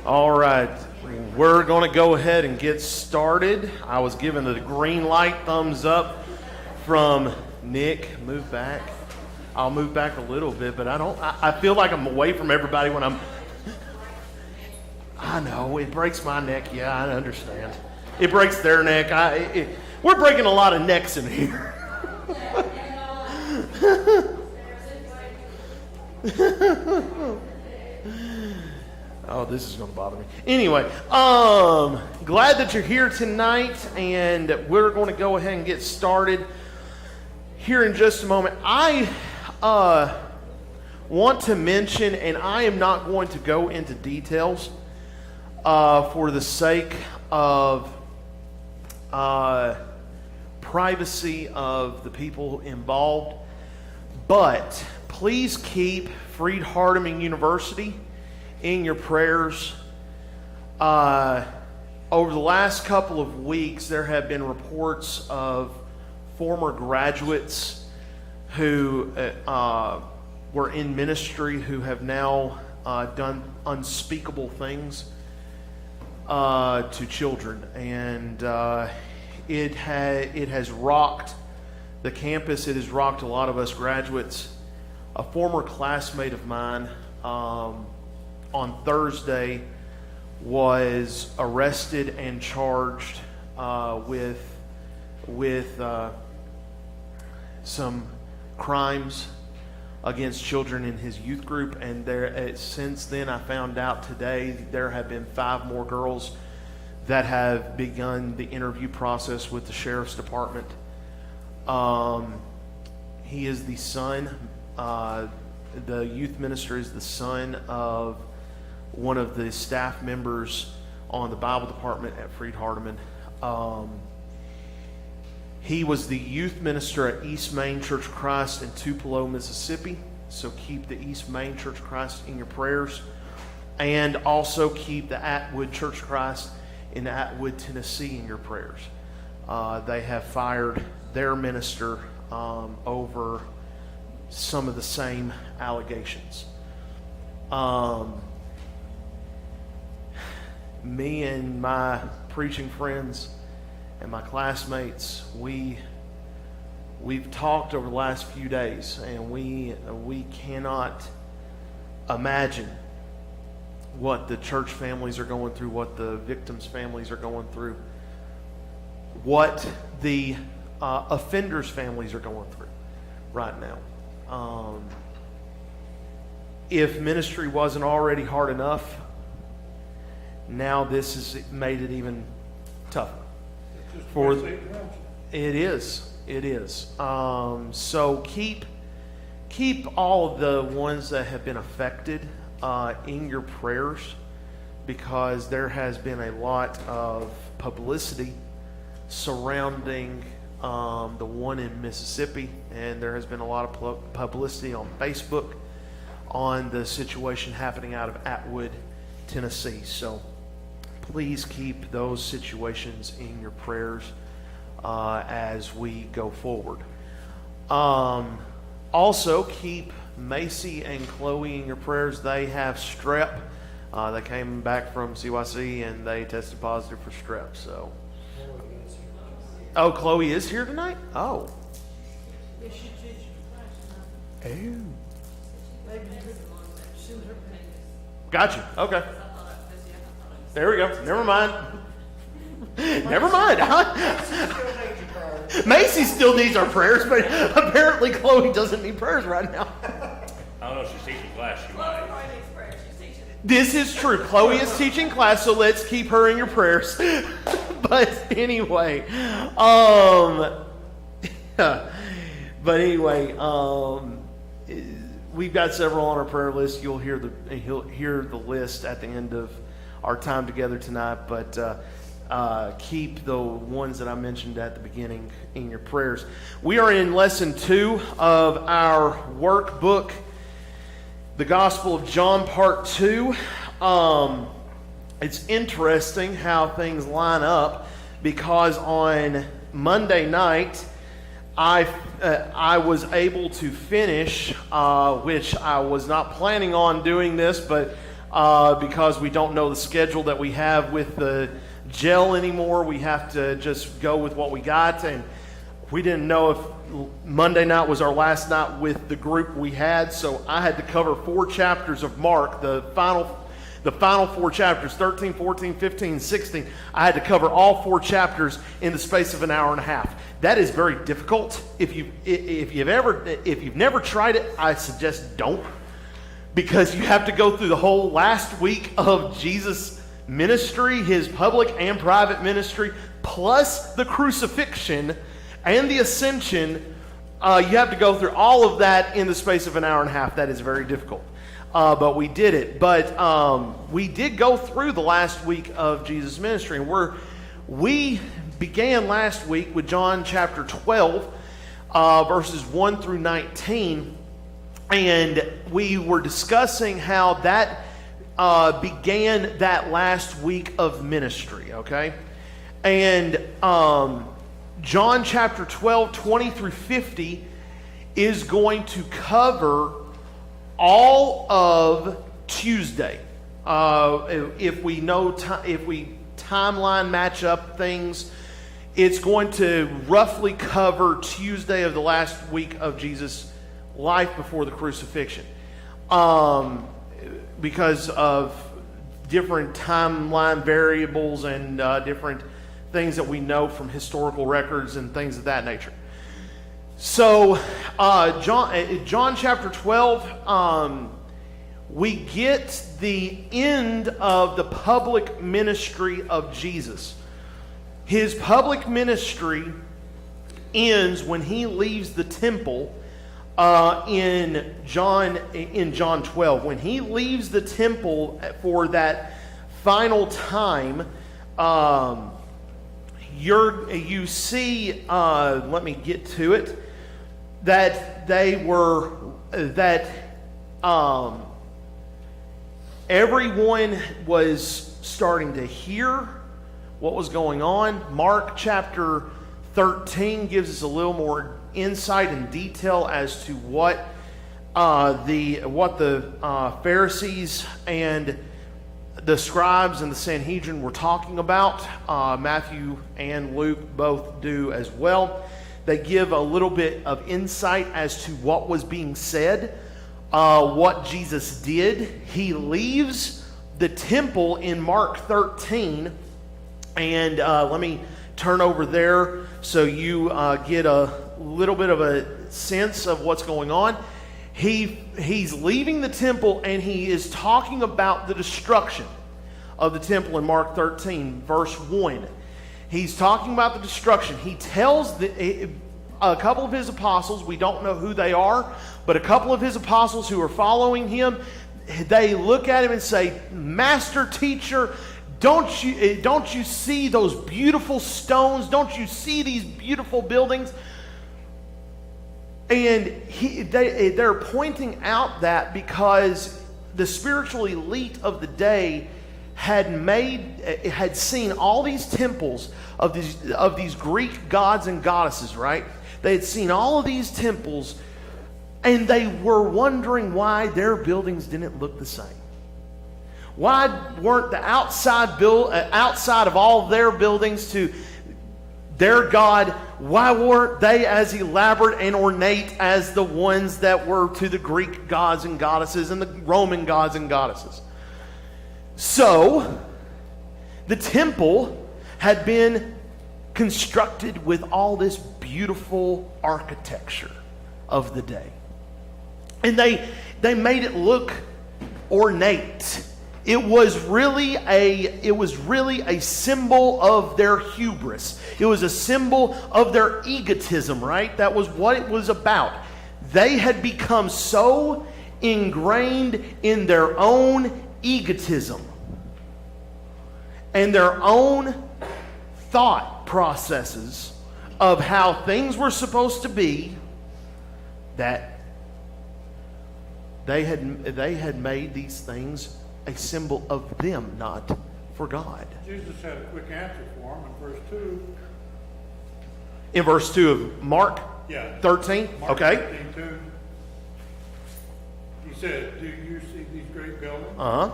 All right, we're going to go ahead and get started. I was given the green light, thumbs up from Nick. Move back. I'll move back a little bit, but I feel like I'm away from everybody when I know, it breaks my neck. Yeah, I understand. It breaks their neck. We're breaking a lot of necks in here. Oh, this is going to bother me. Anyway, glad that you're here tonight, and we're going to go ahead and get started here in just a moment. I want to mention, and I am not going to go into details for the sake of privacy of the people involved, but please keep Freed-Hardeman University in your prayers. Over the last couple of weeks, there have been reports of former graduates who were in ministry who have now done unspeakable things to children, and it has rocked the campus. It has rocked a lot of us graduates. A former classmate of mine on Thursday was arrested and charged with some crimes against children in his youth group, and since then I found out today there have been 5 more girls that have begun the interview process with the sheriff's department. He is the son, the youth minister is the son of one of the staff members on the Bible department at Freed-Hardeman. He was the youth minister at East Main Church of Christ in Tupelo, Mississippi. So keep the East Main Church of Christ in your prayers. And also keep the Atwood Church of Christ in Atwood, Tennessee in your prayers. They have fired their minister over some of the same allegations. Me and my preaching friends and my classmates, we've talked over the last few days, and we cannot imagine what the church families are going through, what the victims' families are going through, what the offenders' families are going through right now. If ministry wasn't already hard enough, now this has made it even tougher. It is. So keep all of the ones that have been affected in your prayers, because there has been a lot of publicity surrounding the one in Mississippi, and there has been a lot of publicity on Facebook on the situation happening out of Atwood, Tennessee. So please keep those situations in your prayers as we go forward. Also, keep Macy and Chloe in your prayers. They have strep. They came back from CYC and they tested positive for strep. So, Chloe is here tonight? Oh. Gotcha. Okay. There we go. Never mind. Never mind. Macy still needs our prayers, but apparently Chloe doesn't need prayers right now. I don't know if she's teaching class. She might. This is true. Chloe is teaching class, so let's keep her in your prayers. But anyway, we've got several on our prayer list. You'll hear the list at the end of our time together tonight. But keep the ones that I mentioned at the beginning in your prayers. We are in lesson 2 of our workbook, the Gospel of John, part 2. It's interesting how things line up, because on Monday night, I was able to finish, which I was not planning on doing this, but because we don't know the schedule that we have with the gel anymore, we have to just go with what we got, and we didn't know if Monday night was our last night with the group we had, so I had to cover 4 chapters of Mark, the final 4 chapters, 13, 14, 15, 16. I had to cover all 4 chapters in the space of an hour and a half. That is very difficult. If you've never tried it, I suggest don't, because you have to go through the whole last week of Jesus' ministry, his public and private ministry, plus the crucifixion and the ascension. You have to go through all of that in the space of an hour and a half. That is very difficult. But we did it. But we did go through the last week of Jesus' ministry. And we began last week with John chapter 12, verses 1 through 19. And we were discussing how that began that last week of ministry, okay? And John chapter 12, 20 through 50 is going to cover all of Tuesday. If we timeline match up things, it's going to roughly cover Tuesday of the last week of Jesus' life before the crucifixion, because of different timeline variables and different things that we know from historical records and things of that nature. So, John chapter 12, we get the end of the public ministry of Jesus. His public ministry ends when he leaves the temple in John 12. When he leaves the temple for that final time, you see, let me get to it, that everyone was starting to hear what was going on. Mark chapter 13 gives us a little more insight and detail as to what the Pharisees and the scribes and the Sanhedrin were talking about. Matthew and Luke both do as well. They give a little bit of insight as to what was being said, what Jesus did. He leaves the temple in Mark 13, and let me turn over there so you get a little bit of a sense of what's going on. He's leaving the temple, and he is talking about the destruction of the temple in Mark 13, verse 1. He's talking about the destruction. He tells a couple of his apostles, we don't know who they are, but a couple of his apostles who are following him, they look at him and say, "Master, teacher, don't you see those beautiful stones? Don't you see these beautiful buildings?" And they're pointing out that because the spiritual elite of the day had seen all these temples of these Greek gods and goddesses, right? They had seen all of these temples, and they were wondering why their buildings didn't look the same. Why weren't the outside of all their buildings to their God, why weren't they as elaborate and ornate as the ones that were to the Greek gods and goddesses and the Roman gods and goddesses? So, the temple had been constructed with all this beautiful architecture of the day. And they made it look ornate. It was really a symbol of their hubris. It was a symbol of their egotism, right? That was what it was about. They had become so ingrained in their own egotism and their own thought processes of how things were supposed to be, that they had made these things a symbol of them, not for God. Jesus had a quick answer for him in verse 2. In verse 2 of Mark Yeah. 13? Mark Okay. 13:2. He said, do you see these great buildings? Uh-huh.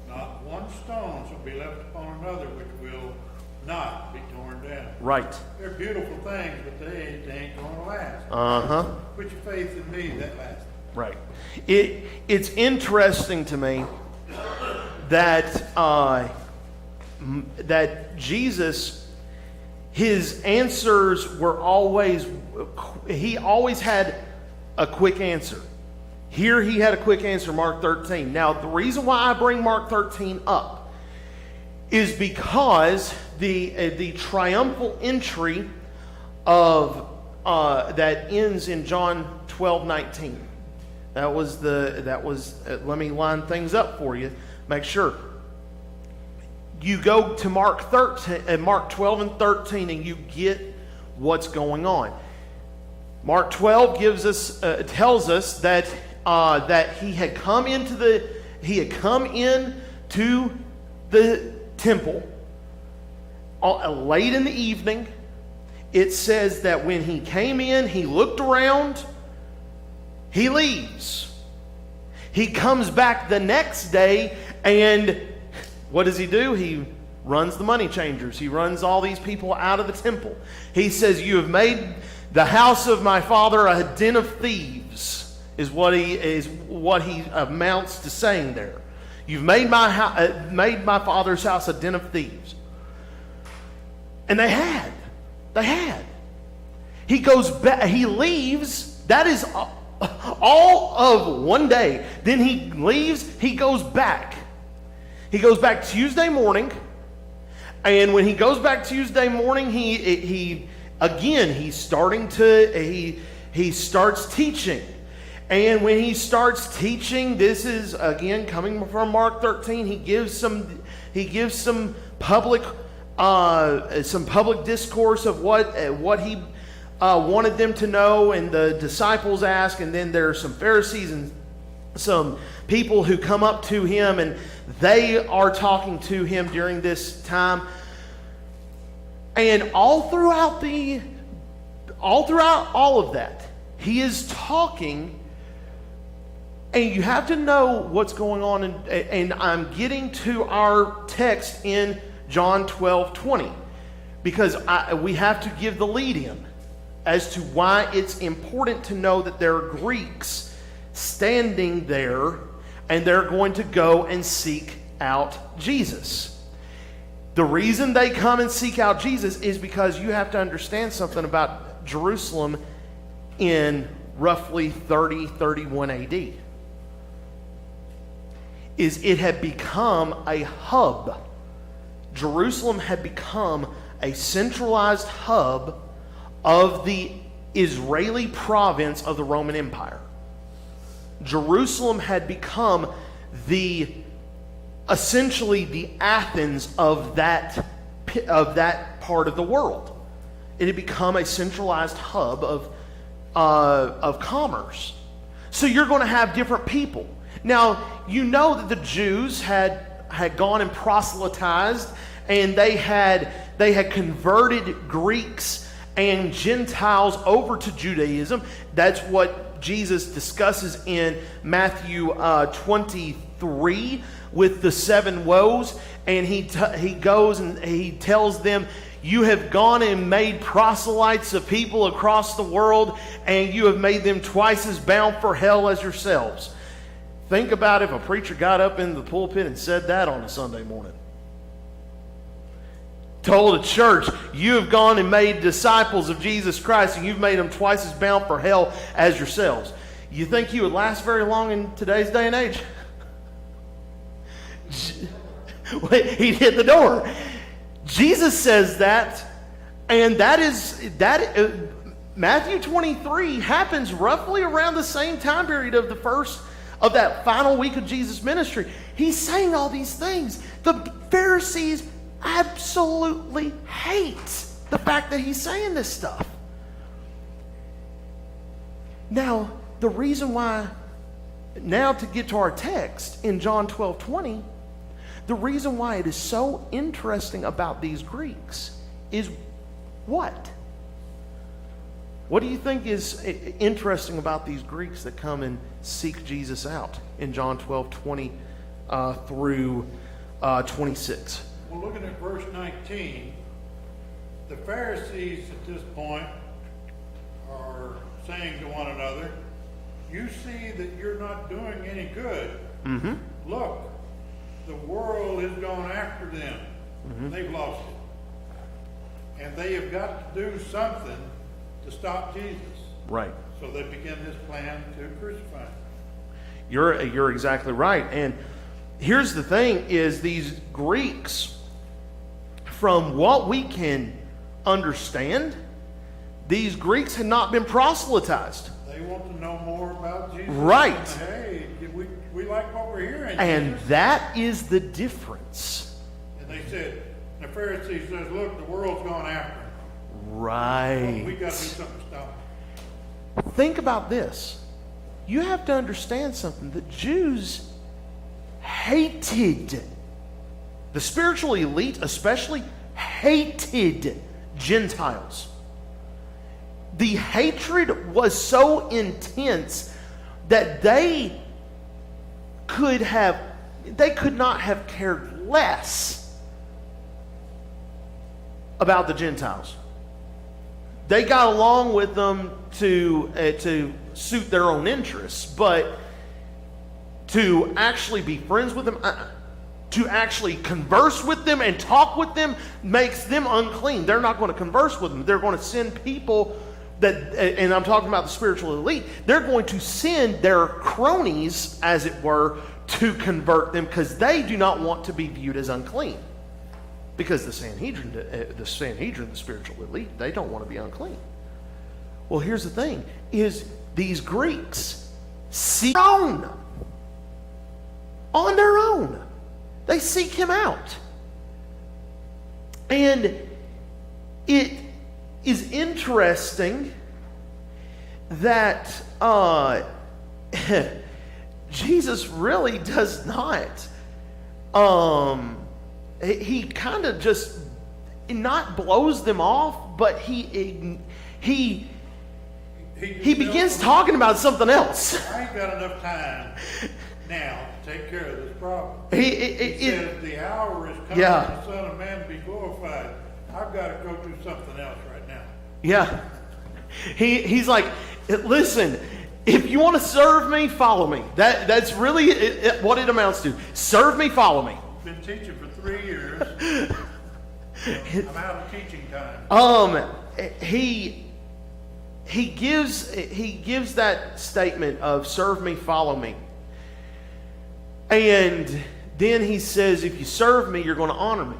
Not one stone shall be left upon another which will not be torn down. Right. They're beautiful things, but they ain't going to last. Uh-huh. Put your faith in me, that lasts. Right. It's interesting to me that that Jesus, his answers were always, he always had a quick answer. Here he had a quick answer, Mark 13. Now, the reason why I bring Mark 13 up is because the triumphal entry of that ends in John 12:19. That was let me line things up for you. Make sure. You go to Mark 12 and 13, and you get what's going on. Mark 12 tells us that he had come into the temple late in the evening. It says that when he came in, he looked around, he leaves. He comes back the next day, and what does he do? He runs the money changers. He runs all these people out of the temple. He says, "You have made the house of my father a den of thieves," is what he amounts to saying there. You've made my father's house a den of thieves. And they had. He goes back. He leaves. That is all of one day. Then he leaves. He goes back. He goes back Tuesday morning. And when he goes back Tuesday morning, he starts teaching. And when he starts teaching, this is again coming from Mark 13. He gives some public discourse of what he wanted them to know, and the disciples ask, and then there are some Pharisees and some people who come up to him, and they are talking to him during this time. And all throughout all of that, he is talking. And you have to know what's going on, and I'm getting to our text in John 12:20, because we have to give the lead-in as to why it's important to know that there are Greeks standing there, and they're going to go and seek out Jesus. The reason they come and seek out Jesus is because you have to understand something about Jerusalem in roughly 31 AD. It had become a hub. Jerusalem had become a centralized hub of the Israeli province of the Roman Empire. Jerusalem had become essentially the Athens of that part of the world. It had become a centralized hub of commerce. So you're going to have different people. Now, you know that the Jews had gone and proselytized, and they had converted Greeks and Gentiles over to Judaism. That's what Jesus discusses in Matthew 23 with the 7 woes. And he goes and he tells them, "You have gone and made proselytes of people across the world, and you have made them twice as bound for hell as yourselves." Think about if a preacher got up in the pulpit and said that on a Sunday morning. Told a church, "You have gone and made disciples of Jesus Christ, and you've made them twice as bound for hell as yourselves." You think he would last very long in today's day and age? He'd hit the door. Jesus says that, and Matthew 23 happens roughly around the same time period of that final week of Jesus' ministry. He's saying all these things. The Pharisees absolutely hate the fact that he's saying this stuff. Now, the reason why, now to get to our text in John 12:20, the reason why it is so interesting about these Greeks is what? What do you think is interesting about these Greeks that come and seek Jesus out in John 12:20 through 26? Well, looking at verse 19, the Pharisees at this point are saying to one another, you see that you're not doing any good. Mm-hmm. Look, the world has gone after them. Mm-hmm. They've lost it. And they have got to do something to stop Jesus. Right. So they begin this plan to crucify him. You're exactly right. And here's the thing is these Greeks, from what we can understand, these Greeks had not been proselytized. They want to know more about Jesus. Right. And, hey, we like what we're hearing. And Jesus. that is the difference. And they said, the Pharisees says, look, the world's gone after him. Right. Well, we got to do something to stop him. Think about this. You have to understand something. The Jews hated, the spiritual elite especially, hated Gentiles. The hatred was so intense that they could not have cared less about the Gentiles. They got along with them to suit their own interests, but to actually be friends with them, to actually converse with them and talk with them makes them unclean. They're not going to converse with them. They're going to send people that, and I'm talking about the spiritual elite, they're going to send their cronies, as it were, to convert them because they do not want to be viewed as unclean. Because the Sanhedrin, the spiritual elite, they don't want to be unclean. Well, here's the thing, is these Greeks seek on their own. They seek him out. And it is interesting that Jesus really does not he kind of just not blows them off, but he begins talking about something else. I ain't got enough time now to take care of this problem. He says the hour is coming for the Son of Man to be glorified. I've got to go do something else right now. Yeah. He's like, listen, if you want to serve me, follow me. That's really what it amounts to. Serve me, follow me. Been teaching for 3 years. I'm out of teaching time. He gives that statement of serve me, follow me. And then he says, if you serve me, you're going to honor me.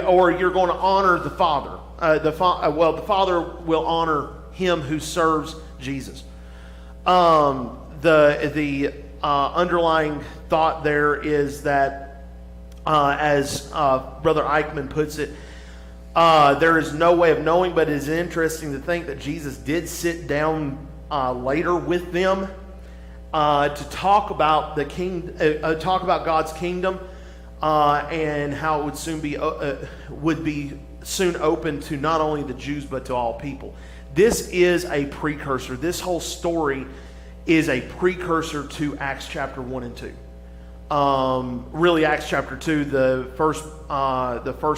Or you're going to honor the Father. The Father will honor him who serves Jesus. The underlying thought there is that, as Brother Eichmann puts it, there is no way of knowing, but it is interesting to think that Jesus did sit down later with them to talk about the talk about God's kingdom and how it would be soon open to not only the Jews but to all people. This is a precursor. This whole story is a precursor to Acts chapter 1 and 2. Really, Acts chapter 2, the first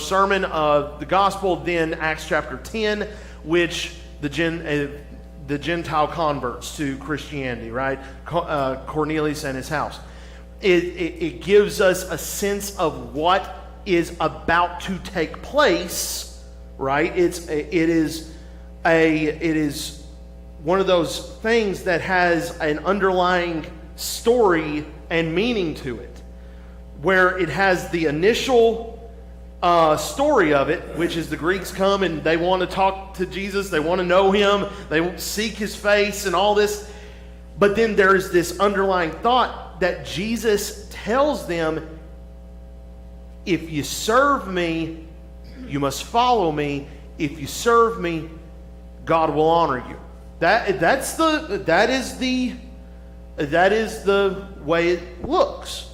sermon of the gospel, then Acts chapter 10, which the Gentile converts to Christianity, right? Cornelius and his house. It gives us a sense of what is about to take place, right? It is one of those things that has an underlying story and meaning to it, where it has the initial story of it, which is the Greeks come and they want to talk to Jesus, they want to know him, they seek his face and all this, but then there's this underlying thought that Jesus tells them, If you serve me, you must follow me. If you serve me, God will honor you. That is the way it looks.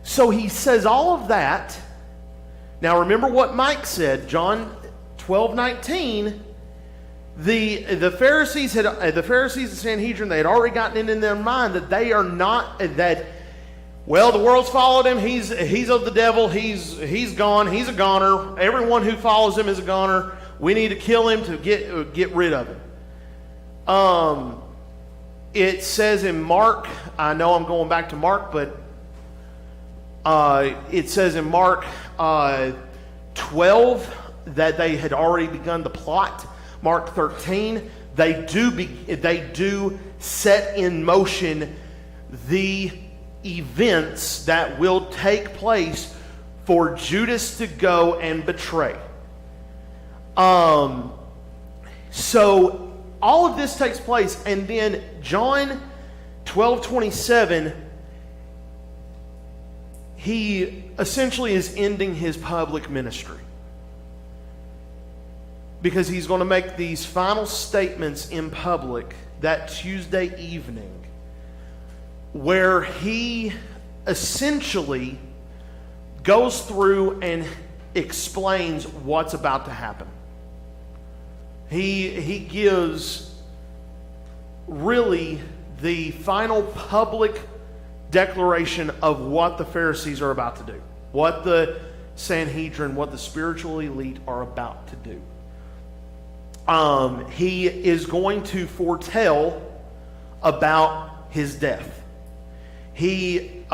So he says all of that. Now remember what Mike said, John 12:19. The Pharisees and Sanhedrin, they had already gotten it in their mind that they are not that. Well, the world's followed him. He's of the devil. He's gone. He's a goner. Everyone who follows him is a goner. We need to kill him to get rid of him. It says in Mark. I know I'm going back to Mark, but it says in Mark 12 that they had already begun to plot. Mark 13, they do set in motion the events that will take place for Judas to go and betray. So all of this takes place, and then John 12:27, he essentially is ending his public ministry, because he's going to make these final statements in public that Tuesday evening, where he essentially goes through and explains what's about to happen. He gives really the final public declaration of what the Pharisees are about to do, what the Sanhedrin, what the spiritual elite are about to do. He is going to foretell about his death. He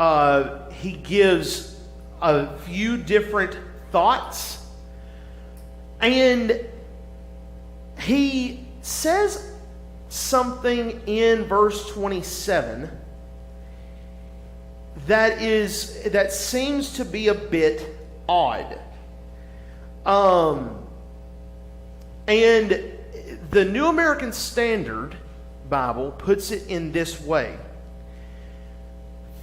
gives a few different thoughts, and he says something in verse 27 that seems to be a bit odd. And the New American Standard Bible puts it in this way: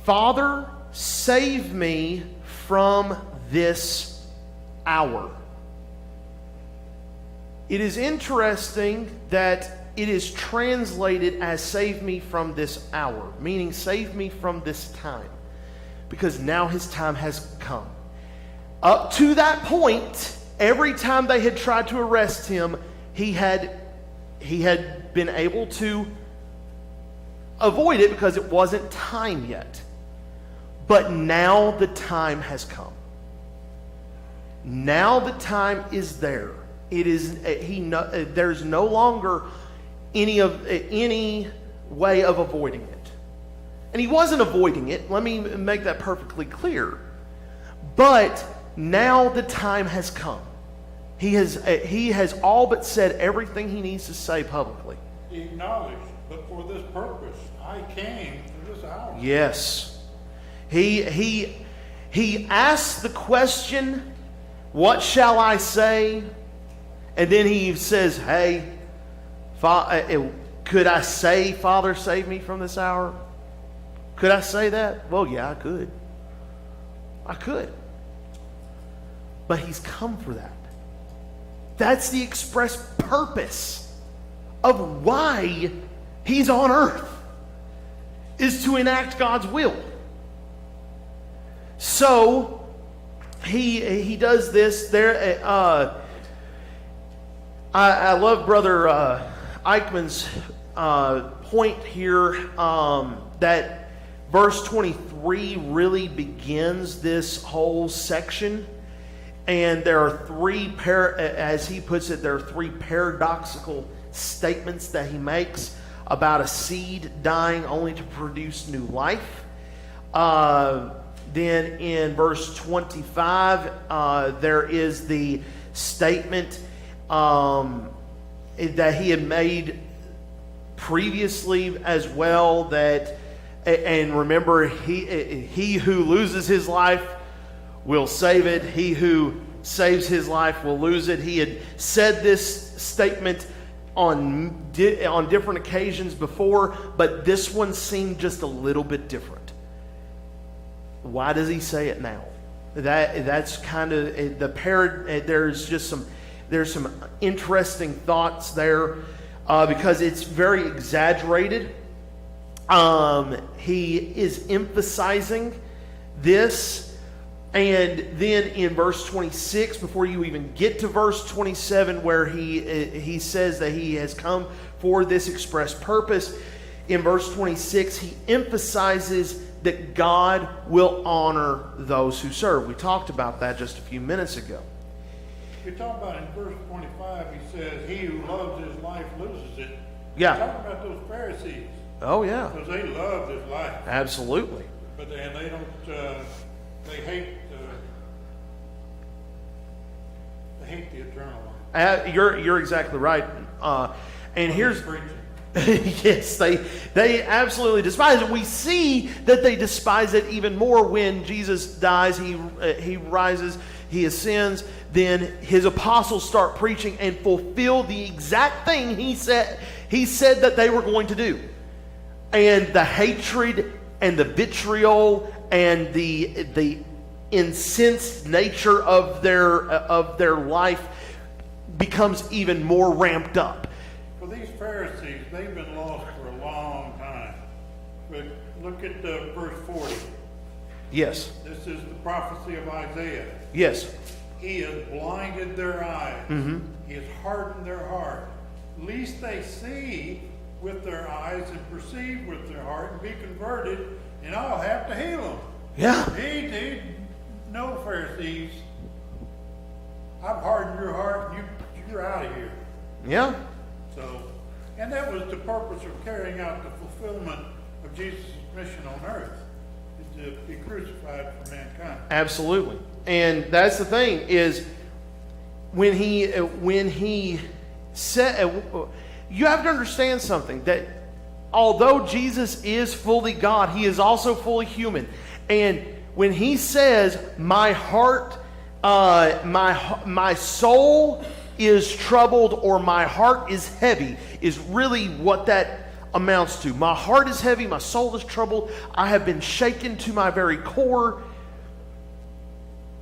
Father, save me from this hour. It is interesting that it is translated as save me from this hour, meaning save me from this time, because now his time has come. Up to that point, every time they had tried to arrest him, he had been able to avoid it because it wasn't time yet. But now the time has come. Now the time is there. It is there's no longer any way of avoiding it. And he wasn't avoiding it. Let me make that perfectly clear. But now the time has come. He has all but said everything he needs to say publicly. He acknowledged, but for this purpose I came to this hour. Yes. He asks the question, what shall I say? And then he says, hey, could I say, Father, save me from this hour? Could I say that? Well, yeah, I could. I could. But he's come for that. That's the express purpose of why he's on earth, is to enact God's will. So he does this. There, I love Brother Eichmann's point here, that verse 23 really begins this whole section. And there are as he puts it, there are three paradoxical statements that he makes about a seed dying only to produce new life. Then in verse 25, there is the statement that he had made previously as well, that, and remember, he who loses his life will save it. He who saves his life will lose it. He had said this statement on different occasions before, but this one seemed just a little bit different. Why does he say it now? That's kind of there's some interesting thoughts there because it's very exaggerated. He is emphasizing this. And then in verse 26, before you even get to verse 27, where he says that he has come for this express purpose, in verse 26, he emphasizes that God will honor those who serve. We talked about that just a few minutes ago. We talk about in verse 25, he says, he who loves his life loses it. Yeah. We're talking about those Pharisees. Oh, yeah. Because they love this life. Absolutely. But they don't, they hate the eternal life. You're exactly right. And here's... yes, they absolutely despise it. We see that they despise it even more when Jesus dies. He rises, he ascends. Then his apostles start preaching and fulfill the exact thing he said that they were going to do. And the hatred and the vitriol and the incensed nature of their life becomes even more ramped up. For these Pharisees, they've been lost for a long time. But look at verse 40. Yes. This is the prophecy of Isaiah. Yes. He has blinded their eyes. Mm-hmm. He has hardened their heart. Lest they see with their eyes and perceive with their heart and be converted, and I'll have to heal them. Yeah. No, Pharisees. I've hardened your heart, and you're out of here. Yeah. So, and that was the purpose of carrying out the fulfillment of Jesus' mission on earth, to be crucified for mankind. Absolutely. And that's the thing is when he said, you have to understand something, that although Jesus is fully God, he is also fully human. And when he says, my heart, my soul is troubled, or my heart is heavy, is really what that amounts to. My heart is heavy, my soul is troubled, I have been shaken to my very core.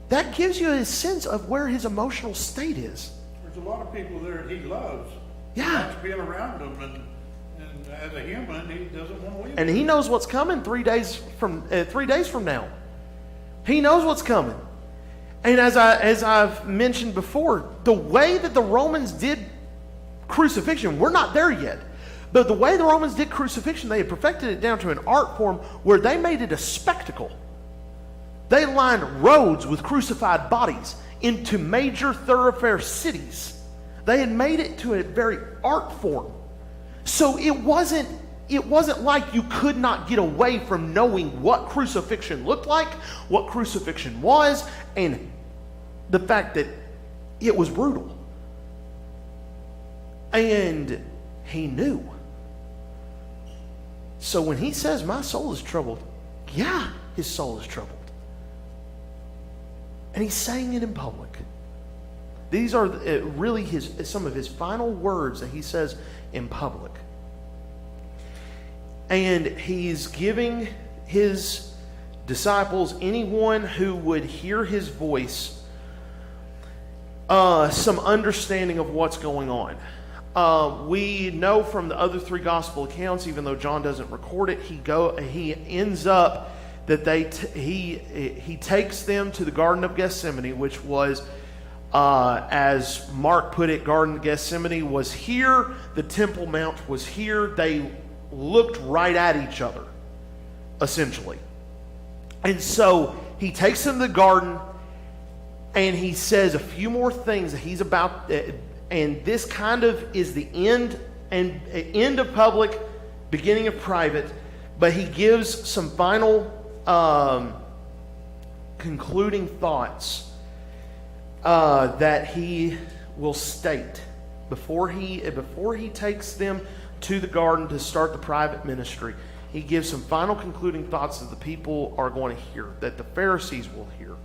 That gives you a sense of where his emotional state is. There's a lot of people there that he loves. Yeah. He likes being around them, and as a human, he doesn't want to leave And them. he knows what's coming 3 days from now. He knows what's coming. And as I've mentioned before, the way that the Romans did crucifixion, we're not there yet. But the way the Romans did crucifixion, they had perfected it down to an art form where they made it a spectacle. They lined roads with crucified bodies into major thoroughfare cities. They had made it to a very art form. So it wasn't like you could not get away from knowing what crucifixion looked like, what crucifixion was, and the fact that it was brutal. And he knew. So when he says, my soul is troubled, yeah, his soul is troubled. And he's saying it in public. These are really some of his final words that he says in public. And he's giving his disciples, anyone who would hear his voice, some understanding of what's going on. We know from the other 3 gospel accounts, even though John doesn't record it, he ends up that he takes them to the Garden of Gethsemane, which was, as Mark put it, Garden of Gethsemane was here, the Temple Mount was here. They looked right at each other, essentially. And so he takes them to the garden, and he says a few more things that he's about, and this kind of is the end of public, beginning of private, but he gives some final concluding thoughts that he will state before he takes them to the garden to start the private ministry. He gives some final concluding thoughts that the people are going to hear, that the Pharisees will hear.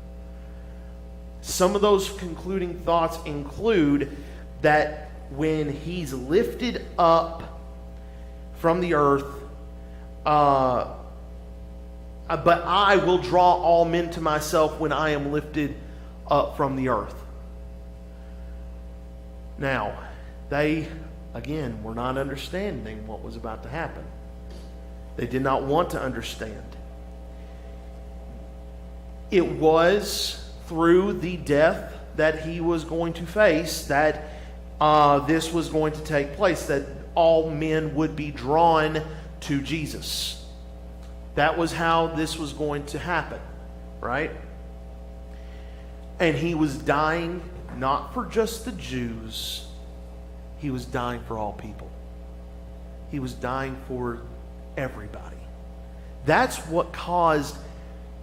Some of those concluding thoughts include that when he's lifted up from the earth, but I will draw all men to myself when I am lifted up from the earth. Now, they, again, were not understanding what was about to happen. They did not want to understand. It was through the death that he was going to face that this was going to take place, that all men would be drawn to Jesus. That was how this was going to happen, right? And he was dying not for just the Jews. He was dying for all people. He was dying for everybody. That's what caused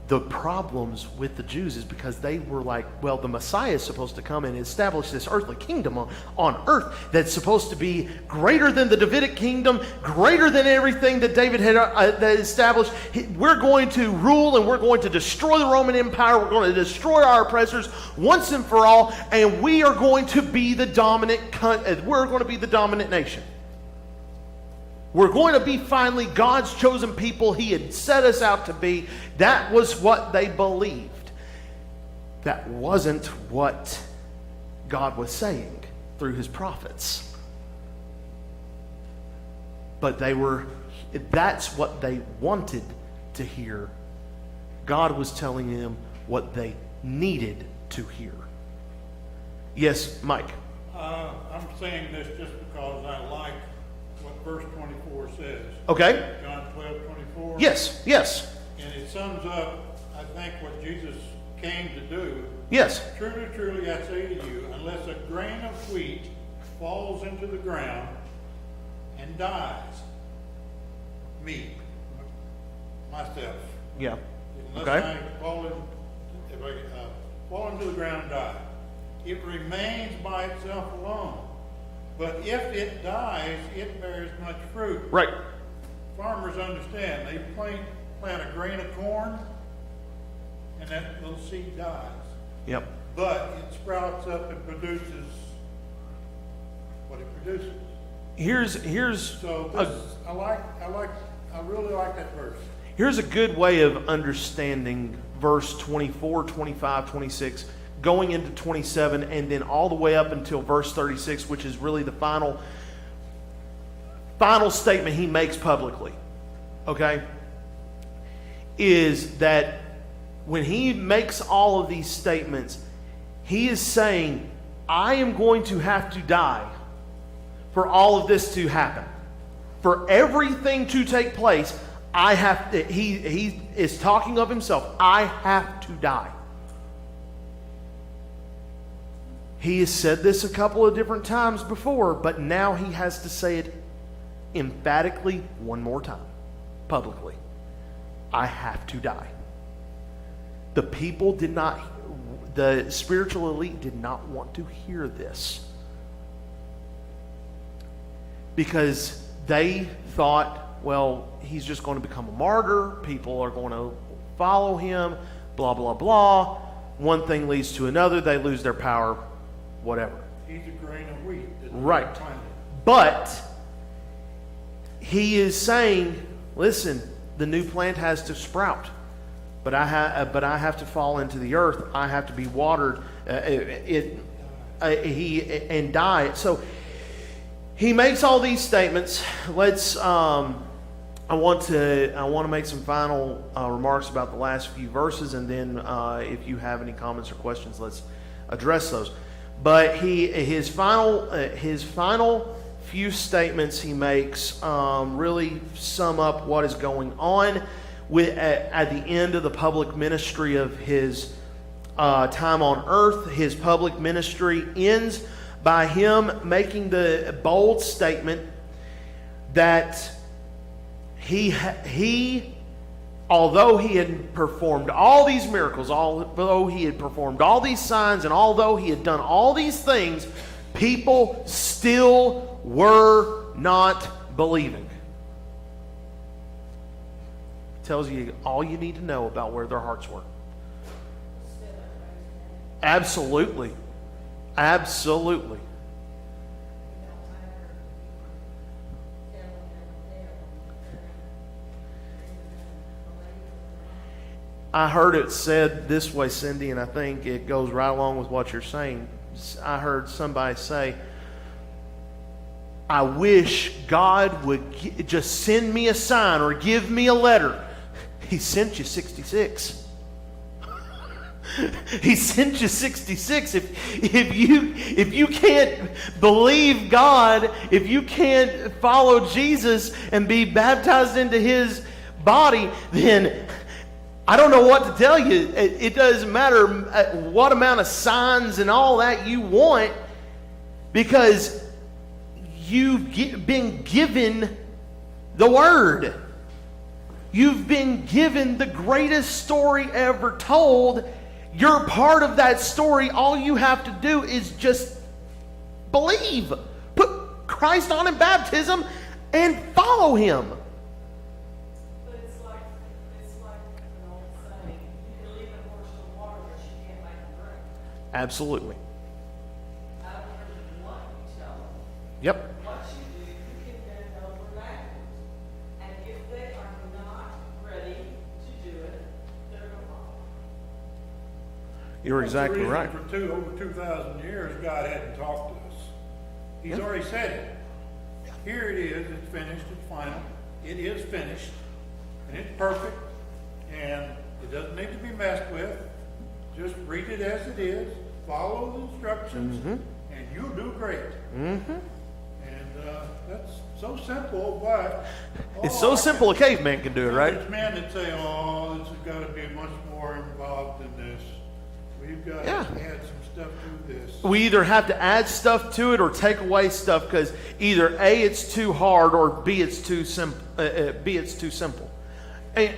the problems with the Jews, is because they were like, well, the Messiah is supposed to come and establish this earthly kingdom on earth that's supposed to be greater than the Davidic kingdom, greater than everything that David had that established. We're going to rule and we're going to destroy the Roman Empire. We're going to destroy our oppressors once and for all, and we are going to be the dominant. We're going to be the dominant nation. We're going to be finally God's chosen people He had set us out to be. That was what they believed. That wasn't what God was saying through His prophets. But that's what they wanted to hear. God was telling them what they needed to hear. Yes, Mike. I'm saying this just because I like what verse 24 says. Okay. John 12:24. Yes, yes. And it sums up, I think, what Jesus came to do. Yes. Truly, truly, I say to you, unless a grain of wheat falls into the ground and dies, me, myself. Yeah. Unless Okay. I fall into the ground and die, it remains by itself alone. But if it dies, it bears much fruit. Right. Farmers understand. They plant a grain of corn, and that little seed dies. Yep. But it sprouts up and produces what it produces. Here's So this, I really like that verse. Here's a good way of understanding verse 24, 25, 26, going into 27, and then all the way up until verse 36, which is really the final statement he makes publicly. Okay? Is that when he makes all of these statements, he is saying, I am going to have to die for all of this to happen. For everything to take place, I have to, he is talking of himself. I have to die. He has said this a couple of different times before, but now he has to say it emphatically one more time, publicly. I have to die. The people did not, the spiritual elite did not want to hear this, because they thought, well, he's just going to become a martyr. People are going to follow him, blah, blah, blah. One thing leads to another. They lose their power, whatever. He's a grain of wheat. Right. But he is saying, listen, the new plant has to sprout. But I have to fall into the earth. I have to be watered and die. So he makes all these statements. Let's. I want to make some final remarks about the last few verses, and then if you have any comments or questions, let's address those. But his final few statements he makes really sum up what is going on at the end of the public ministry of his time on earth. His public ministry ends by him making the bold statement that he although he had performed all these miracles, although he had performed all these signs, and although he had done all these things, people still were not believing. Tells you all you need to know about where their hearts were. Absolutely. Absolutely. I heard it said this way, Cindy, and I think it goes right along with what you're saying. I heard somebody say, I wish God would just send me a sign or give me a letter. He sent you 66. He sent you 66. If you can't believe God, if you can't follow Jesus and be baptized into His body, then I don't know what to tell you. It doesn't matter what amount of signs and all that you want, because you've been given the Word. You've been given the greatest story ever told. You're part of that story. All you have to do is just believe. Put Christ on in baptism and follow Him. But it's like an old saying, you can lead a horse to water, but you can't make him drink. Absolutely. I don't care what you tell them. Yep. What you do, you can bend over backwards. And if they are not ready to do it, they're going to fall. You're exactly That's the right. reason for over 2,000 years, God hadn't talked to us. He's already said it. Here it is, it's finished, it's final. It is finished, and it's perfect, and it doesn't need to be messed with. Just read it as it is, follow the instructions, and you'll do great. And that's so simple, but... It's so simple a caveman can do it, right? There's men that say, oh, this has got to be much more involved than this. We've got to add some stuff to this. We either have to add stuff to it or take away stuff, because either A, it's too hard, or B, it's too simple. And,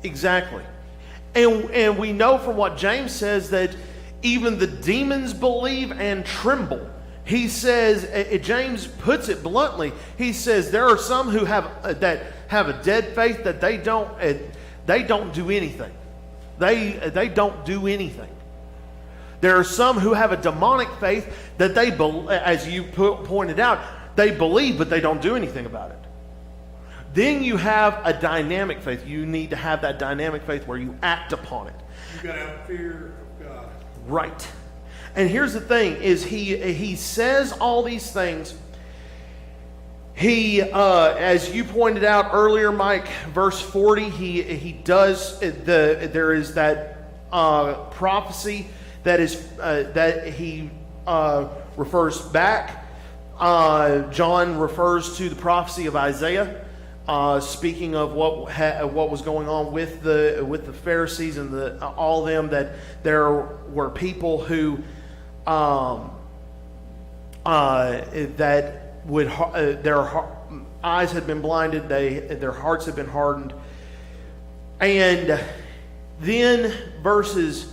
exactly. And we know from what James says that even the demons believe and tremble. He says, James puts it bluntly. He says there are some who have a dead faith that they don't do anything. They don't do anything. There are some who have a demonic faith that they, as you pointed out, they believe, but they don't do anything about it. Then you have a dynamic faith. You need to have that dynamic faith where you act upon it. You've got to have fear of God. Right. And here's the thing, is he says all these things. He, as you pointed out earlier, Mike, verse 40, he does, there is that prophecy that is, that he refers back. John refers to the prophecy of Isaiah, speaking of what was going on with the Pharisees and all them, that there were people who that would their eyes had been blinded, their hearts had been hardened. And then verses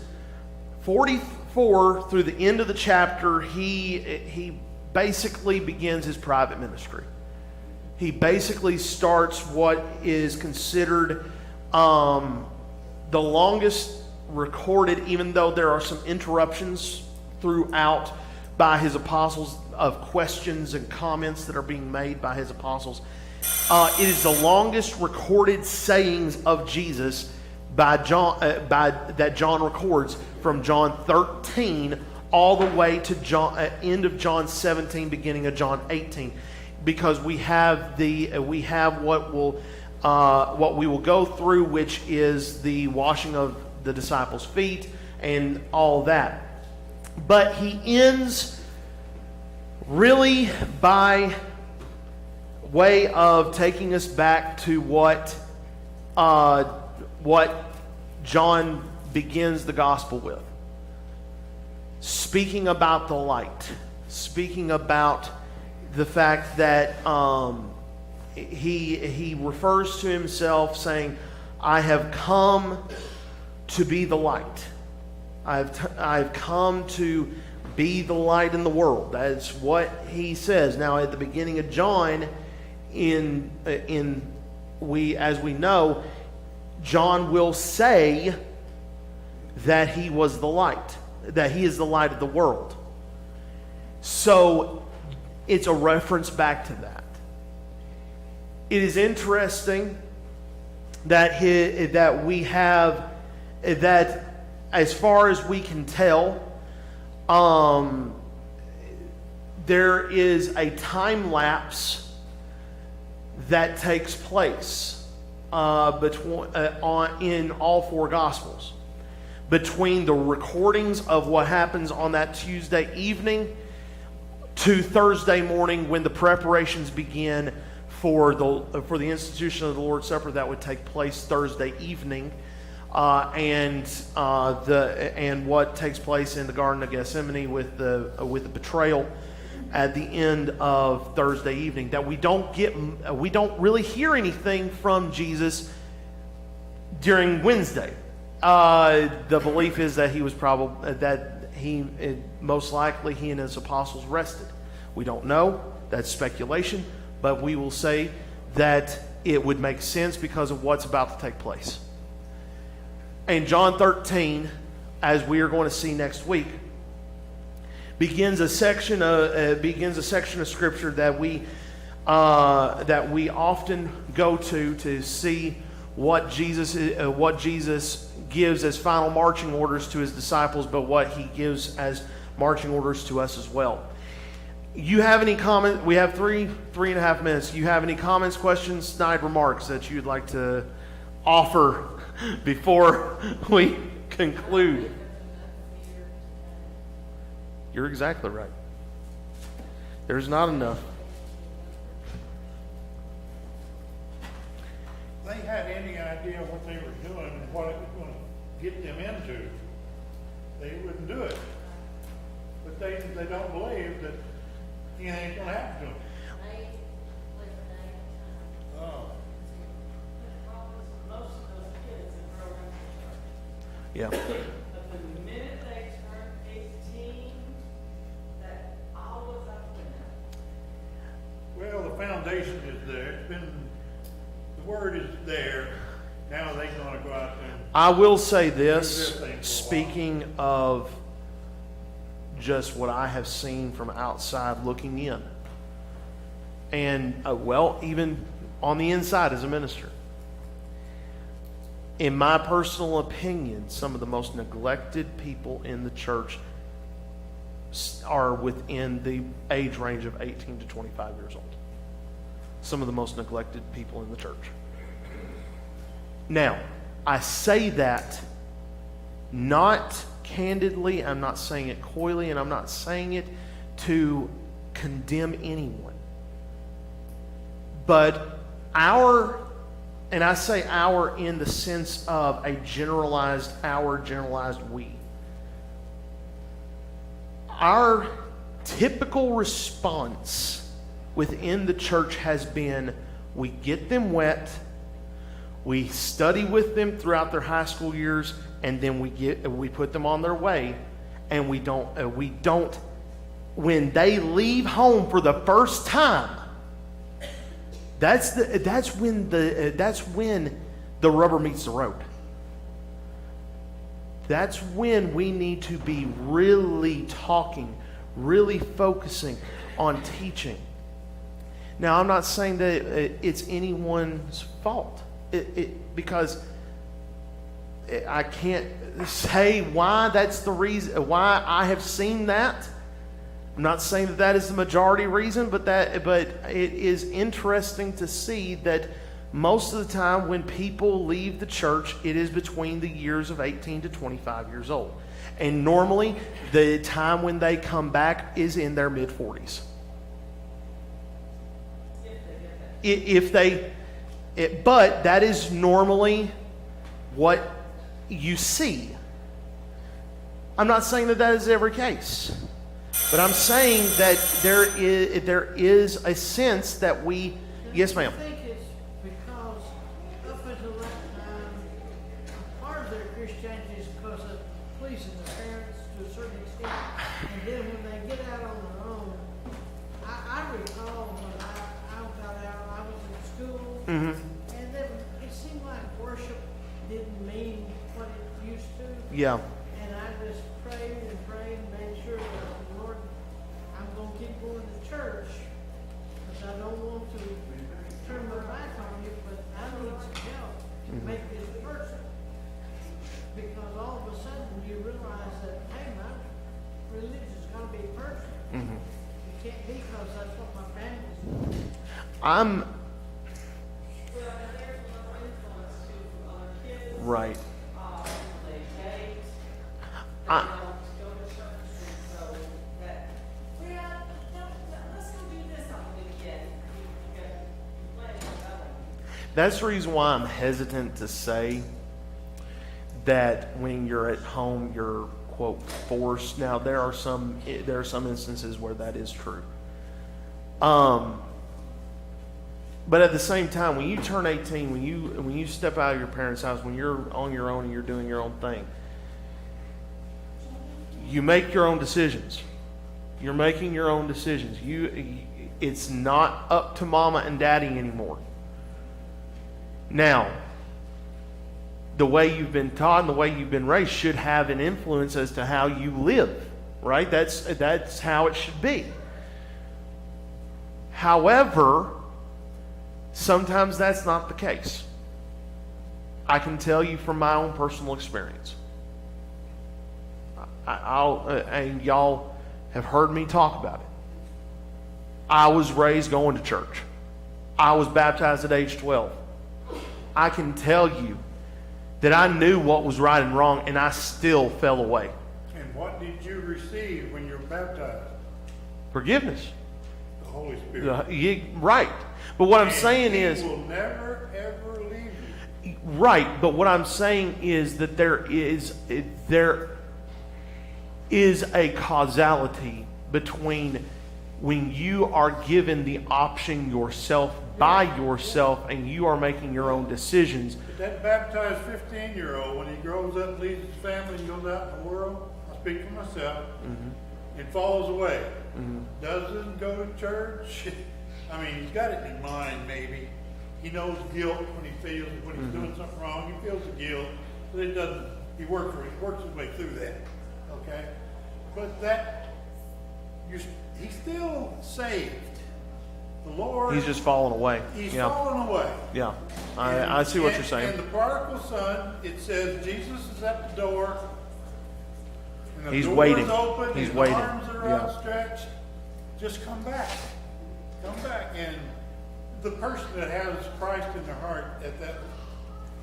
44 through the end of the chapter, he basically begins his private ministry. He basically starts what is considered the longest recorded, even though there are some interruptions throughout by his apostles of questions and comments that are being made by his apostles. It is the longest recorded sayings of Jesus by John, that John records, from John 13 all the way to end of John 17, beginning of John 18, because we have what we will go through, which is the washing of the disciples' feet and all that. But he ends really by way of taking us back to what John begins the gospel with. Speaking about the light. Speaking about the fact that he refers to himself saying, I have come to be the light. I've come to be the light in the world. That's what he says. Now, at the beginning of John, as we know, John will say that he was the light, that he is the light of the world. So it's a reference back to that. It is interesting that we have, that as far as we can tell, there is a time lapse that takes place in all four Gospels, between the recordings of what happens on that Tuesday evening to Thursday morning, when the preparations begin for the institution of the Lord's Supper that would take place Thursday evening, and what takes place in the Garden of Gethsemane with the betrayal at the end of Thursday evening. That we don't really hear anything from Jesus during Wednesday. The belief is that most likely he and his apostles rested. We don't know. That's speculation. But we will say that it would make sense because of what's about to take place. And John 13, as we are going to see next week, begins a section of Scripture that we often go to see what Jesus gives as final marching orders to his disciples, but what he gives as marching orders to us as well. You have any comments? We have three and a half minutes. You have any comments, questions, snide remarks that you'd like to offer before we conclude? You're exactly right. There's not enough. If they had any idea what they were doing and what it was going to get them into, they wouldn't do it. But they don't believe that anything's going to happen to them. Oh. Most of those kids are growing up in church. Yeah. But the minute they turn 18, that all was up to them. Well, the foundation is there. The word is there. Now they're going to go out there. I will say this, Do their thing for a while. speaking of just what I have seen from outside looking in, and even on the inside as a minister. In my personal opinion, some of the most neglected people in the church are within the age range of 18 to 25 years old. Some of the most neglected people in the church. Now, I say that not candidly, I'm not saying it coyly, and I'm not saying it to condemn anyone. But and I say our in the sense of a generalized we. Our typical response within the church has been, we get them wet, we study with them throughout their high school years, and then we put them on their way, and we don't when they leave home for the first time, that's when the rubber meets the road. That's when we need to be really talking, really focusing on teaching. Now, I'm not saying that it's anyone's fault, because I can't say why that's the reason, why I have seen that. I'm not saying that that is the majority reason, but it is interesting to see that most of the time when people leave the church, it is between the years of 18 to 25 years old. And normally, the time when they come back is in their mid-40s. But that is normally what you see. I'm not saying that that is every case, but I'm saying that there is a sense that we. Yes, ma'am. I think it's because up until that time, part of their Christianity is because of pleasing the parents to a certain extent, and then when they get out on their own, I recall when I got out, I was in school, and then it seemed like worship didn't mean what it used to. Yeah. And I just prayed and made sure that, Lord, I'm going to keep going to church, because I don't want to turn my back on you, but I need some help. make this person. Because all of a sudden you realize that, hey, my religion's gotta be perfect. It can't be because that's what my family's doing. I'm Well, and there's a little influence too from other kids. right. They date, they I- don't go to church, and so that, well, let's go do this on the weekend. You got plenty of other. That's the reason why I'm hesitant to say that when you're at home, you're quote forced. Now there are some instances where that is true. But at the same time, when you turn 18, when you step out of your parents' house, when you're on your own and you're doing your own thing, you make your own decisions. You're making your own decisions. It's not up to mama and daddy anymore. Now, the way you've been taught and the way you've been raised should have an influence as to how you live, right? That's how it should be. However, sometimes that's not the case. I can tell you from my own personal experience. And y'all have heard me talk about it. I was raised going to church. I was baptized at age 12. I can tell you that I knew what was right and wrong, and I still fell away. And what did you receive when you were baptized? Forgiveness. The Holy Spirit. Right. But what I'm And saying He is, will never, ever leave you. right, but what I'm saying is that there is a causality between when you are given the option yourself by yourself and you are making your own decisions. But that baptized 15-year-old, when he grows up, leaves his family, and goes out in the world, I speak for myself, and falls away. Doesn't go to church. I mean, he's got it in his mind, maybe. He knows guilt when he's doing something wrong. He feels the guilt, but it doesn't. He works his way through that. Okay, but he's still saved. The Lord. He's just falling away. He's Yeah. fallen away. Yeah. I see what you're saying. And the prodigal son, it says Jesus is at the door. And the He's door waiting. is open. He's His waiting. arms are Yeah. outstretched. Just come back. Come back. And the person that has Christ in their heart at that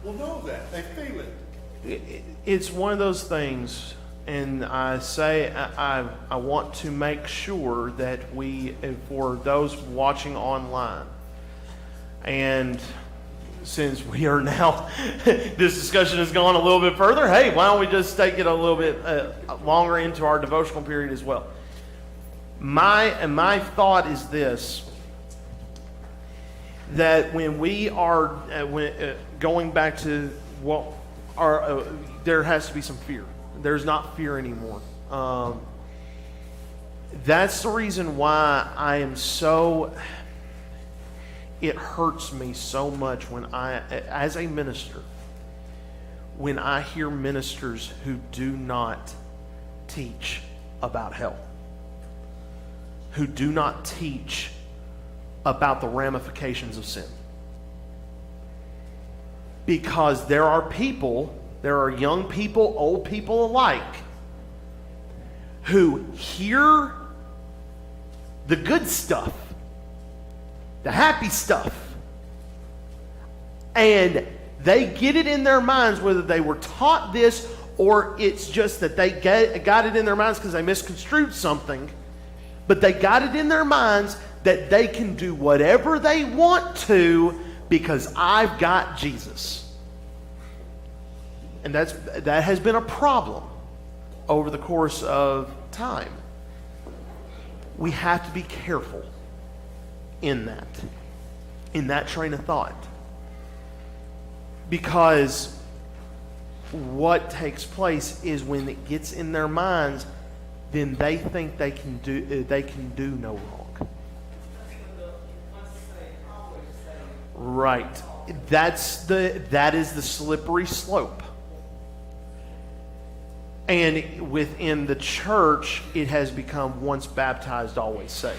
will know that. They feel it. It's one of those things, and I say I want to make sure that for those watching online, and since we are now, this discussion has gone a little bit further, hey, why don't we just take it a little bit longer into our devotional period as well? My thought is this, that when we are going back to what there has to be some fear. There's not fear anymore. That's the reason why I am so. It hurts me so much when as a minister, when I hear ministers who do not teach about hell, who do not teach about the ramifications of sin. Because there are young people, old people alike, who hear the good stuff, the happy stuff, and they get it in their minds, whether they were taught this or it's just that they got it in their minds because they misconstrued something, but they got it in their minds that they can do whatever they want to because I've got Jesus. And that has been a problem over the course of time. We have to be careful in that train of thought. Because what takes place is when it gets in their minds, then they think they can do no wrong. Right. That is the slippery slope. And within the church, it has become once baptized, always saved.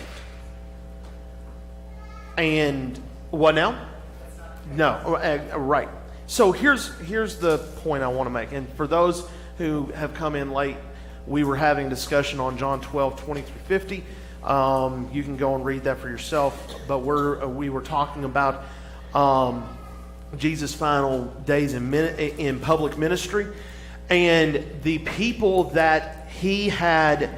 And what now? No, right. So here's the point I want to make. And for those who have come in late, we were having a discussion on John 12, 20 through 50. You can go and read that for yourself. But we were talking about Jesus' final days in public ministry. And the people that he had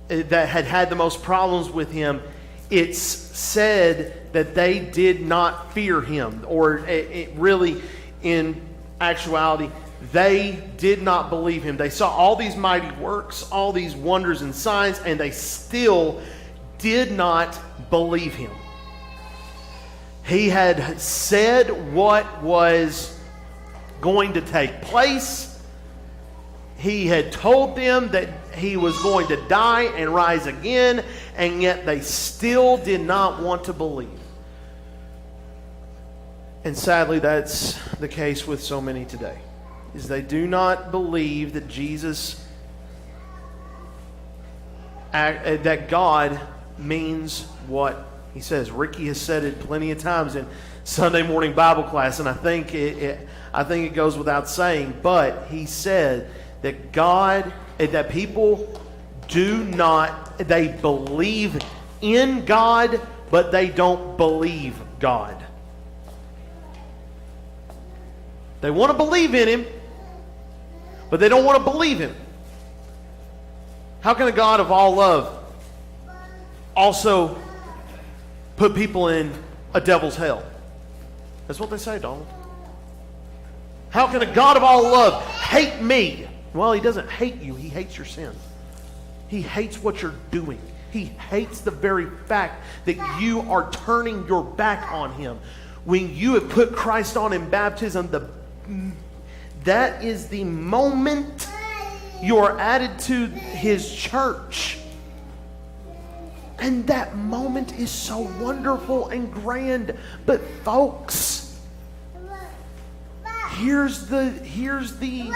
that had the most problems with him, it's said that they did not fear him, or it really, in actuality, they did not believe him. They saw all these mighty works, all these wonders and signs, and they still did not believe him. He had said what was going to take place. He had told them that he was going to die and rise again, and yet they still did not want to believe. And sadly, that's the case with so many today, is they do not believe that Jesus, that God means what he says. Ricky has said it plenty of times in Sunday morning Bible class, and I think it goes without saying, but he said that that people they believe in God, but they don't believe God. They want to believe in him, but they don't want to believe him. How can a God of all love also put people in a devil's hell? That's what they say, Donald. How can a God of all love hate me? Well, he doesn't hate you. He hates your sin. He hates what you're doing. He hates the very fact that you are turning your back on him. When you have put Christ on in baptism, that is the moment you are added to his church. And that moment is so wonderful and grand. But folks, here's the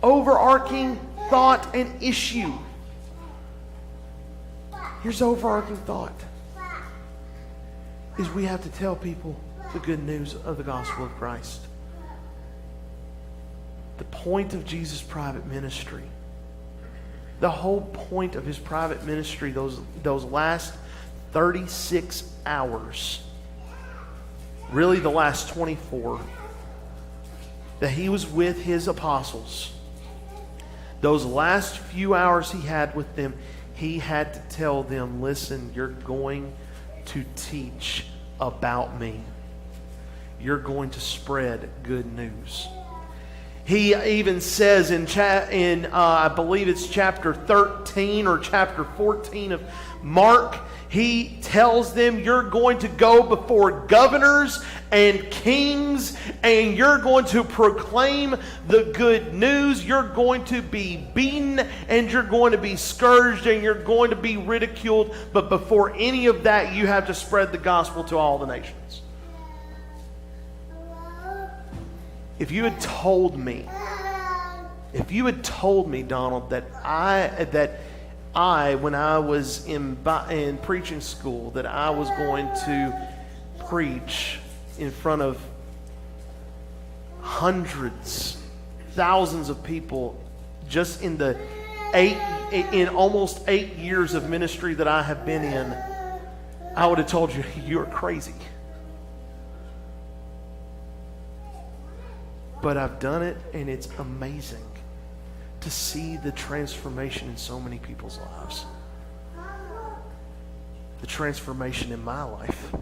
overarching thought and issue. Here's the overarching thought. Is we have to tell people the good news of the gospel of Christ. The point of Jesus' private ministry, the whole point of his private ministry, those last 36 hours, really the last 24, that he was with his apostles, those last few hours he had with them, he had to tell them, listen, you're going to teach about me. You're going to spread good news. He even says in I believe it's chapter 13 or chapter 14 of Mark, he tells them you're going to go before governors and kings and you're going to proclaim the good news. You're going to be beaten and you're going to be scourged and you're going to be ridiculed. But before any of that, you have to spread the gospel to all the nations. If you had told me, Donald, that I, when I was in preaching school, that I was going to preach in front of hundreds, thousands of people, just in almost 8 years of ministry that I have been in, I would have told you, you're crazy. But I've done it, and it's amazing to see the transformation in so many people's lives. The transformation in my life.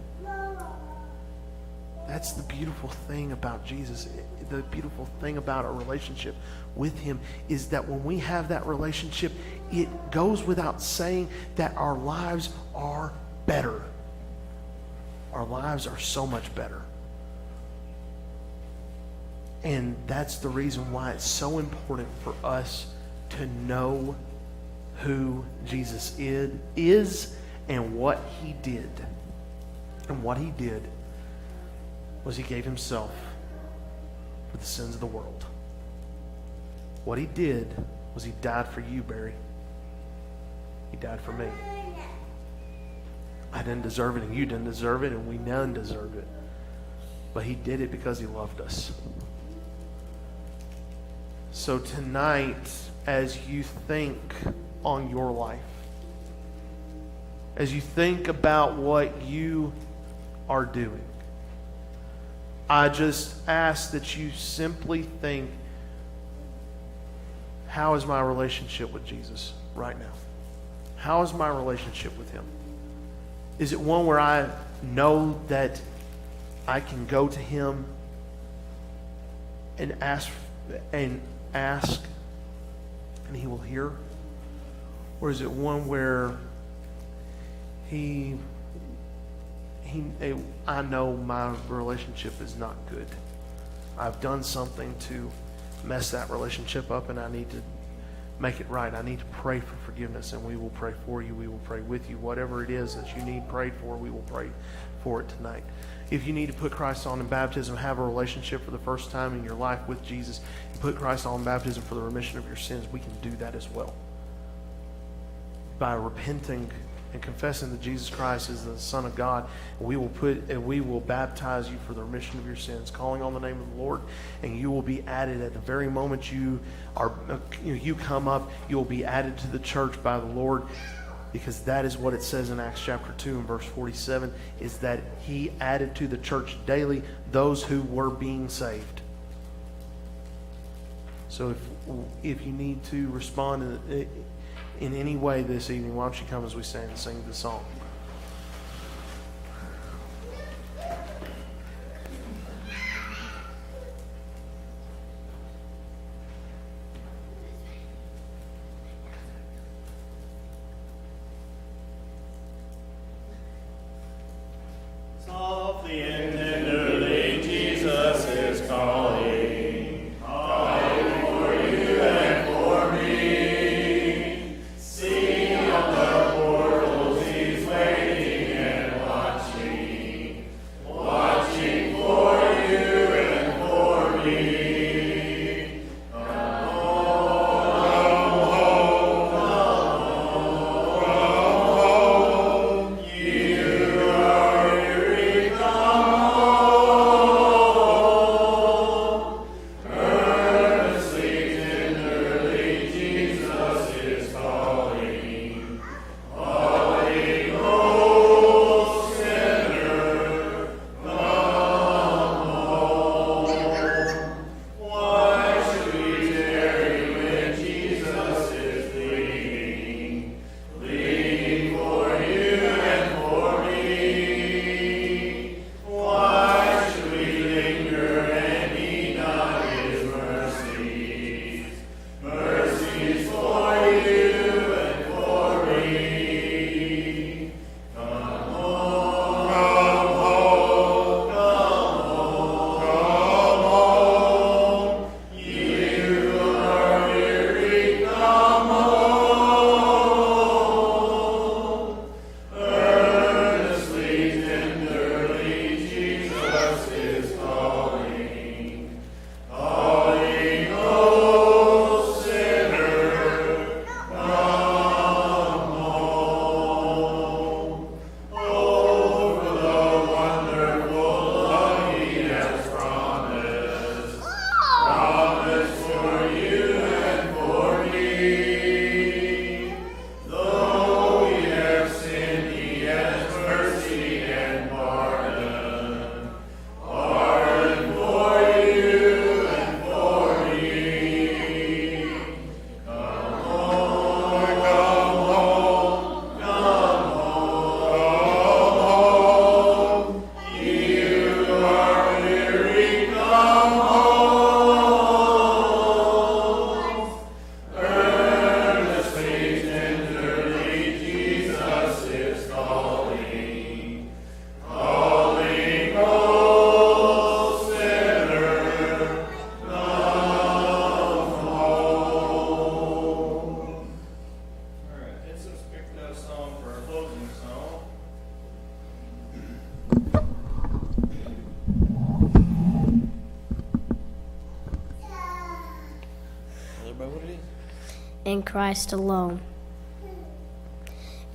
That's the beautiful thing about Jesus. The beautiful thing about a relationship with him is that when we have that relationship, it goes without saying that our lives are better. Our lives are so much better. And that's the reason why it's so important for us to know who Jesus is and what he did. And what he did was he gave himself for the sins of the world. What he did was he died for you, Barry. He died for me. I didn't deserve it, and you didn't deserve it, and we none deserve it. but he did it because he loved us. So tonight, as you think on your life, as you think about what you are doing, I just ask that you simply think, how is my relationship with Jesus right now? How is my relationship with him? Is it one where I know that I can go to him and ask, and he will hear? Or is it one where I know my relationship is not good? I've done something to mess that relationship up, and I need to make it right. I need to pray for forgiveness, and we will pray for you. We will pray with you. Whatever it is that you need prayed for, we will pray for it tonight. If you need to put Christ on in baptism, have a relationship for the first time in your life with Jesus, and put Christ on in baptism for the remission of your sins, we can do that as well. By repenting and confessing that Jesus Christ is the Son of God, we will baptize you for the remission of your sins, calling on the name of the Lord, and you will be added at the very moment you come up. You will be added to the church by the Lord, because that is what it says in Acts chapter 2 and verse 47, is that he added to the church daily those who were being saved. So if you need to respond in any way this evening, why don't you come as we stand and sing the song? Softly and tenderly, Jesus is calling, calling for you and for me. See on the portals, he's waiting and watching, watching for you and for me. Come home, come home, you are weary, come home. Earnestly, tenderly, Jesus is calling, calling, oh sinner, come home. Why should we tarry when Jesus is pleading, pleading for you and for me? Why should we linger and need not his mercies, mercies for you and for me? Come home, come home, come home. You are weary, come home. Earnestly, tenderly, Jesus is calling, calling, oh sinner, come home. Oh, for the wonderful love he has promised, promised for you and for me. Though we have sinned, he has mercy and pardon, pardon for you and for me. Come home, come home, come home. You are weary, come home. Earnestly, tenderly, Jesus is calling, calling, oh sinner, come home. All right, let's pick that song for our closing song. Everybody, what it is? In Christ alone.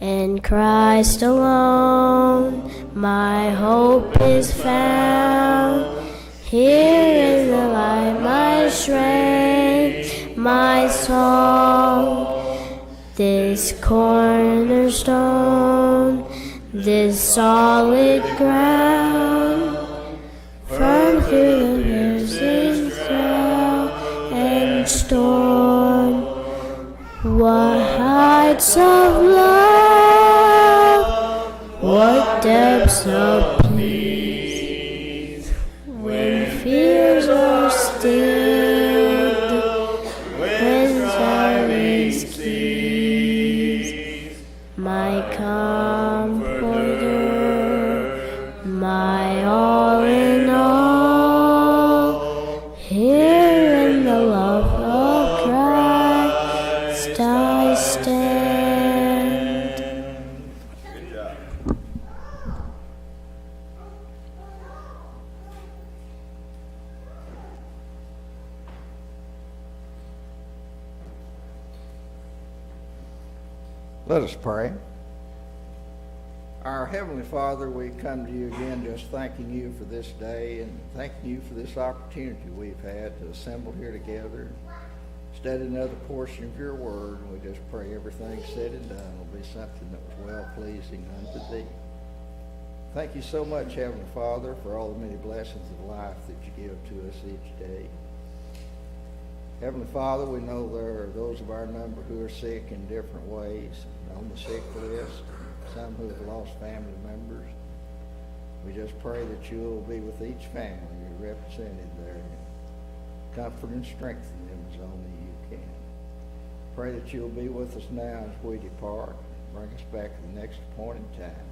In Christ alone, my hope is found. Here in the light, my strength, my song. This cornerstone, this solid ground, firm through the piercing cloud and storm. What heights of love, what depths of peace, when fears are stilled, when silence keeps, my comforter, my all in all, here in the love of Christ I stand. Good job. Let us pray. Our Heavenly Father, we come to you again just thanking you for this day and thanking you for this opportunity we've had to assemble here together, study another portion of your word. We just pray everything said and done will be something that was well-pleasing unto thee. Thank you so much, Heavenly Father, for all the many blessings of life that you give to us each day. Heavenly Father, we know there are those of our number who are sick in different ways on the sick list, some who have lost family members. We just pray that you will be with each family you're represented there. Comfort and strengthen them as only you can. Pray that you'll be with us now as we depart. Bring us back to the next appointed time.